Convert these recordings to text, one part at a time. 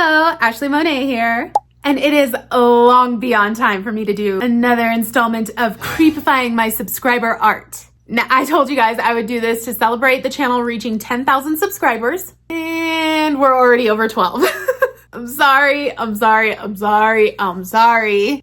Hello, Ashley Monet here. And it is long beyond time for me to do another installment of Creepifying my subscriber art. Now, I told you guys I would do this to celebrate the channel reaching 10,000 subscribers, and we're already over 12. I'm sorry.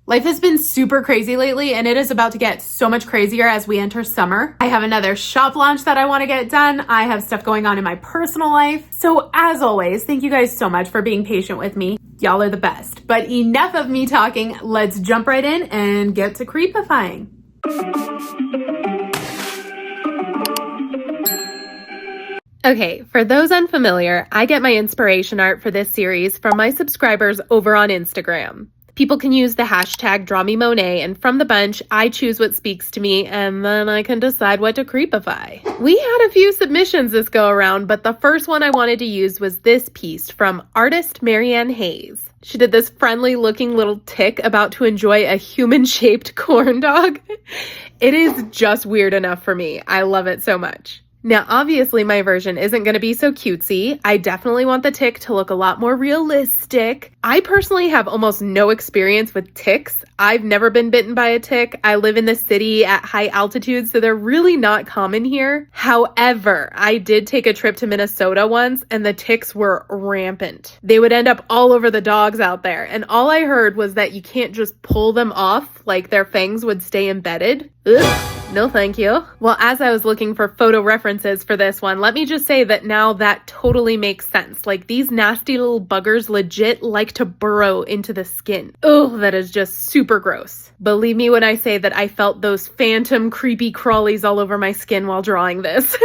Life has been super crazy lately, and it is about to get so much crazier as we enter summer. I have another shop launch that I want to get done. I have stuff going on in my personal life. So as always, thank you guys so much for being patient with me. Y'all are the best. But enough of me talking. Let's jump right in and get to creepifying. Okay, for those unfamiliar, I get my inspiration art for this series from my subscribers over on Instagram. People can use the hashtag DrawMeMonet, and from the bunch, I choose what speaks to me, and then I can decide what to creepify. We had a few submissions this go around, but the first one I wanted to use was this piece from artist Marianne Hayes. She did this friendly looking little tick about to enjoy a human-shaped corn dog. It is just weird enough for me. I love it so much. Now, obviously, my version isn't going to be so cutesy. I definitely want the tick to look a lot more realistic. I personally have almost no experience with ticks. I've never been bitten by a tick. I live in the city at high altitude, so they're really not common here. However, I did take a trip to Minnesota once, and the ticks were rampant. They would end up all over the dogs out there, and all I heard was that you can't just pull them off, like their fangs would stay embedded. Ugh. No, thank you. Well, as I was looking for photo references for this one, let me just say that now that totally makes sense. Like, these nasty little buggers legit like to burrow into the skin. Oh, that is just super gross. Believe me when I say that I felt those phantom creepy crawlies all over my skin while drawing this.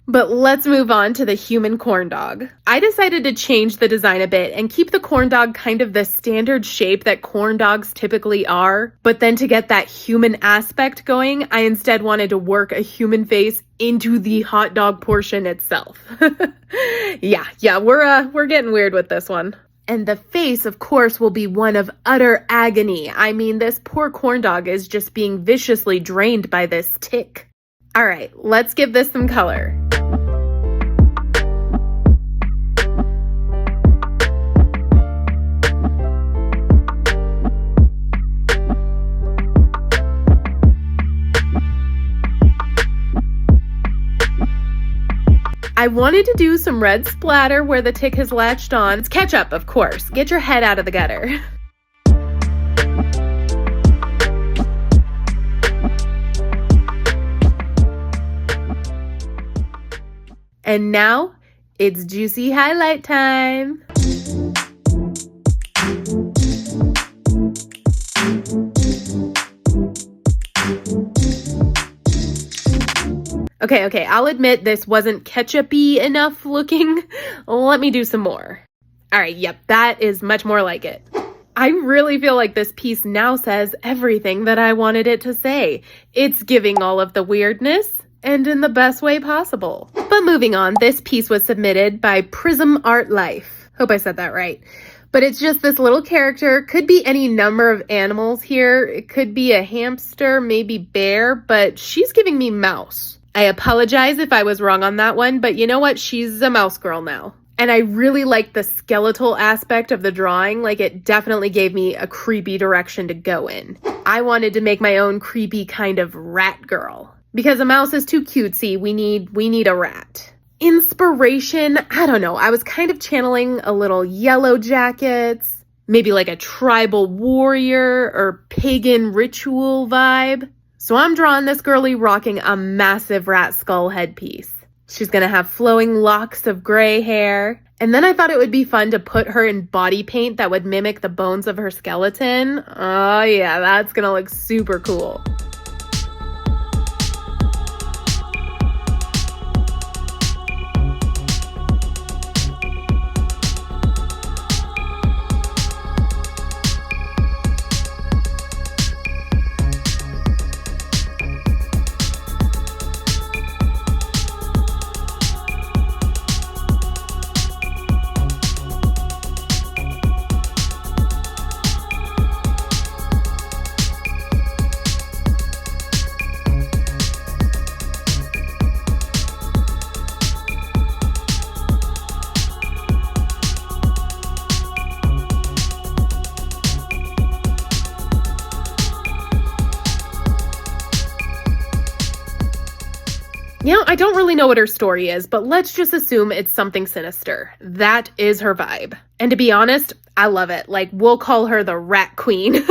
But let's move on to the human corn dog. I decided to change the design a bit and keep the corn dog kind of the standard shape that corn dogs typically are. But then to get that human aspect going, I instead wanted to work a human face into the hot dog portion itself. Yeah, we're getting weird with this one. And the face, of course, will be one of utter agony. I mean, this poor corn dog is just being viciously drained by this tick. All right, let's give this some color. I wanted to do some red splatter where the tick has latched on. It's ketchup, of course. Get your head out of the gutter. And now, it's juicy highlight time. Okay, I'll admit this wasn't ketchup-y enough looking. Let me do some more. All right, yep, that is much more like it. I really feel like this piece now says everything that I wanted it to say. It's giving all of the weirdness, and in the best way possible. But moving on, this piece was submitted by Prism Art Life. Hope I said that right. But it's just this little character. Could be any number of animals here. It could be a hamster, maybe bear, but she's giving me mouse. I apologize if I was wrong on that one, but you know what? She's a mouse girl now. And I really like the skeletal aspect of the drawing. Like, it definitely gave me a creepy direction to go in. I wanted to make my own creepy kind of rat girl. Because a mouse is too cutesy, we need a rat. Inspiration, I don't know. I was kind of channeling a little Yellow Jackets, maybe like a tribal warrior or pagan ritual vibe. So I'm drawing this girly rocking a massive rat skull headpiece. She's gonna have flowing locks of gray hair. And then I thought it would be fun to put her in body paint that would mimic the bones of her skeleton. Oh yeah, that's gonna look super cool. I don't really know what her story is, but let's just assume it's something sinister. That is her vibe. And to be honest, I love it. Like, we'll call her the Rat Queen.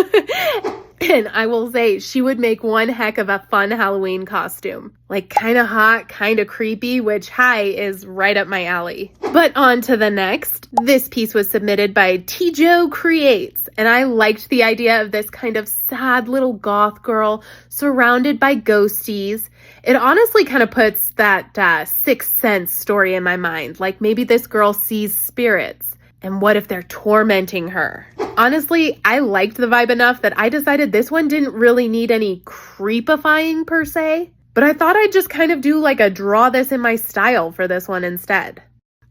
And I will say she would make one heck of a fun Halloween costume. Like, kind of hot, kind of creepy, which, hi, is right up my alley. But on to the next. This piece was submitted by Tijo Creates, and I liked the idea of this kind of sad little goth girl surrounded by ghosties. It honestly kind of puts that Sixth Sense story in my mind. Like, maybe this girl sees spirits. And what if they're tormenting her? Honestly, I liked the vibe enough that I decided this one didn't really need any creepifying per se, but I thought I'd just kind of do like a draw this in my style for this one instead.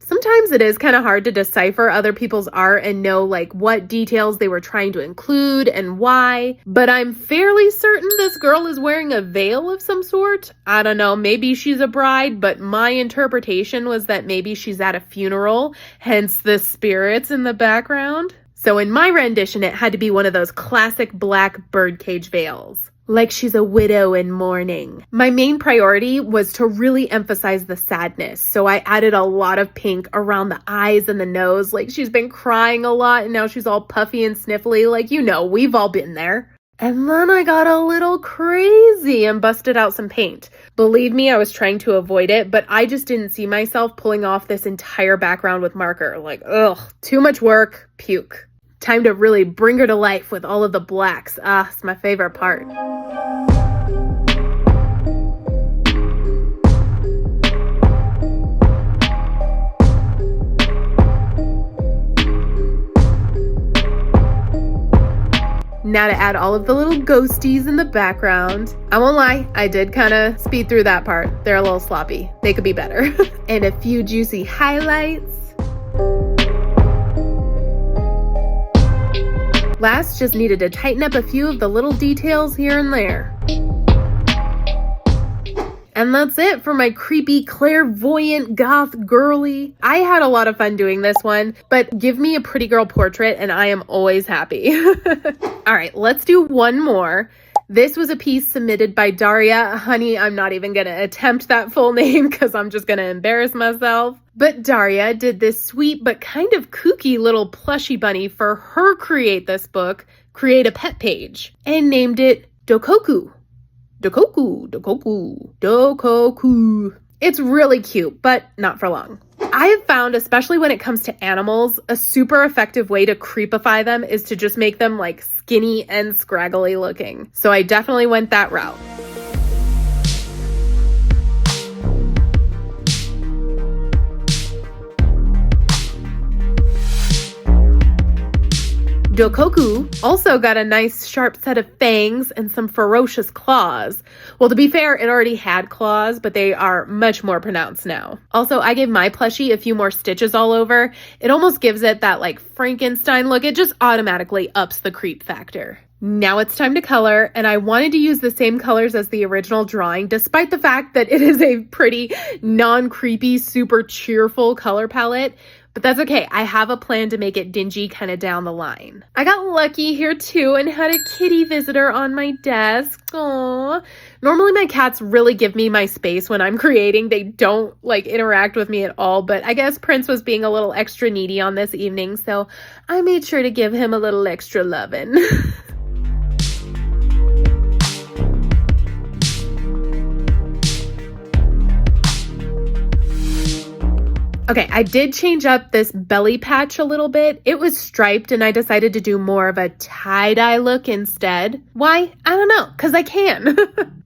Sometimes it is kind of hard to decipher other people's art and know like what details they were trying to include and why, but I'm fairly certain this girl is wearing a veil of some sort. I don't know, maybe she's a bride, but my interpretation was that maybe she's at a funeral, hence the spirits in the background. So in my rendition, it had to be one of those classic black birdcage veils. Like she's a widow in mourning. My main priority was to really emphasize the sadness, so I added a lot of pink around the eyes and the nose, like she's been crying a lot and now she's all puffy and sniffly, like, you know, we've all been there. And then I got a little crazy and busted out some paint. Believe me, I was trying to avoid it, but I just didn't see myself pulling off this entire background with marker. Like, ugh, too much work, puke. Time to really bring her to life with all of the blacks. It's my favorite part. Now to add all of the little ghosties in the background. I won't lie, I did kind of speed through that part. They're a little sloppy. They could be better. And a few juicy highlights. Last, just needed to tighten up a few of the little details here and there. And that's it for my creepy clairvoyant goth girly. I had a lot of fun doing this one, but give me a pretty girl portrait and I am always happy. All right, let's do one more. This was a piece submitted by Daria. Honey, I'm not even going to attempt that full name because I'm just going to embarrass myself. But Daria did this sweet but kind of kooky little plushy bunny for her Create This Book, Create a Pet page, and named it Dokoku. Dokoku. It's really cute, but not for long. I have found, especially when it comes to animals, a super effective way to creepify them is to just make them like skinny and scraggly looking. So I definitely went that route. Dokoku also got a nice sharp set of fangs and some ferocious claws. Well, to be fair, it already had claws, but they are much more pronounced now. Also, I gave my plushie a few more stitches all over. It almost gives it that like Frankenstein look. It just automatically ups the creep factor. Now it's time to color, and I wanted to use the same colors as the original drawing, despite the fact that it is a pretty non-creepy, super cheerful color palette. But that's okay. I have a plan to make it dingy kind of down the line. I got lucky here too and had a kitty visitor on my desk. Aww. Normally my cats really give me my space when I'm creating. They don't like interact with me at all, but I guess Prince was being a little extra needy on this evening, so I made sure to give him a little extra lovin'. Okay, I did change up this belly patch a little bit. It was striped and I decided to do more of a tie-dye look instead. Why? I don't know, because I can.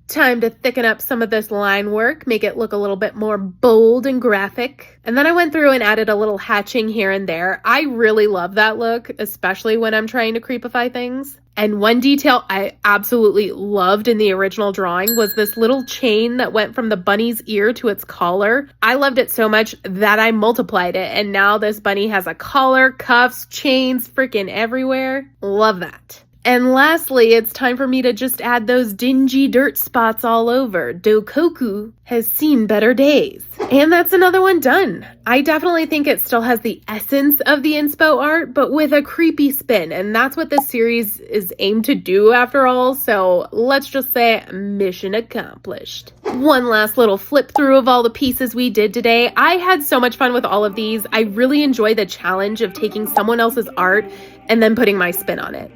Time to thicken up some of this line work, make it look a little bit more bold and graphic. And then I went through and added a little hatching here and there. I really love that look, especially when I'm trying to creepify things. And one detail I absolutely loved in the original drawing was this little chain that went from the bunny's ear to its collar. I loved it so much that I multiplied it, and now this bunny has a collar, cuffs, chains, freaking everywhere. Love that. And lastly, it's time for me to just add those dingy dirt spots all over. Dokoku has seen better days. And that's another one done. I definitely think it still has the essence of the inspo art, but with a creepy spin. And that's what this series is aimed to do after all. So let's just say mission accomplished. One last little flip through of all the pieces we did today. I had so much fun with all of these. I really enjoy the challenge of taking someone else's art and then putting my spin on it.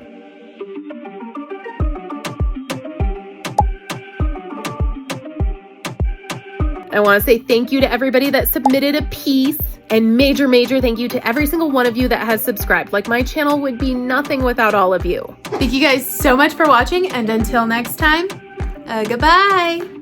I want to say thank you to everybody that submitted a piece, and major thank you to every single one of you that has subscribed. Like, my channel would be nothing without all of you. Thank you guys so much for watching, and until next time, goodbye.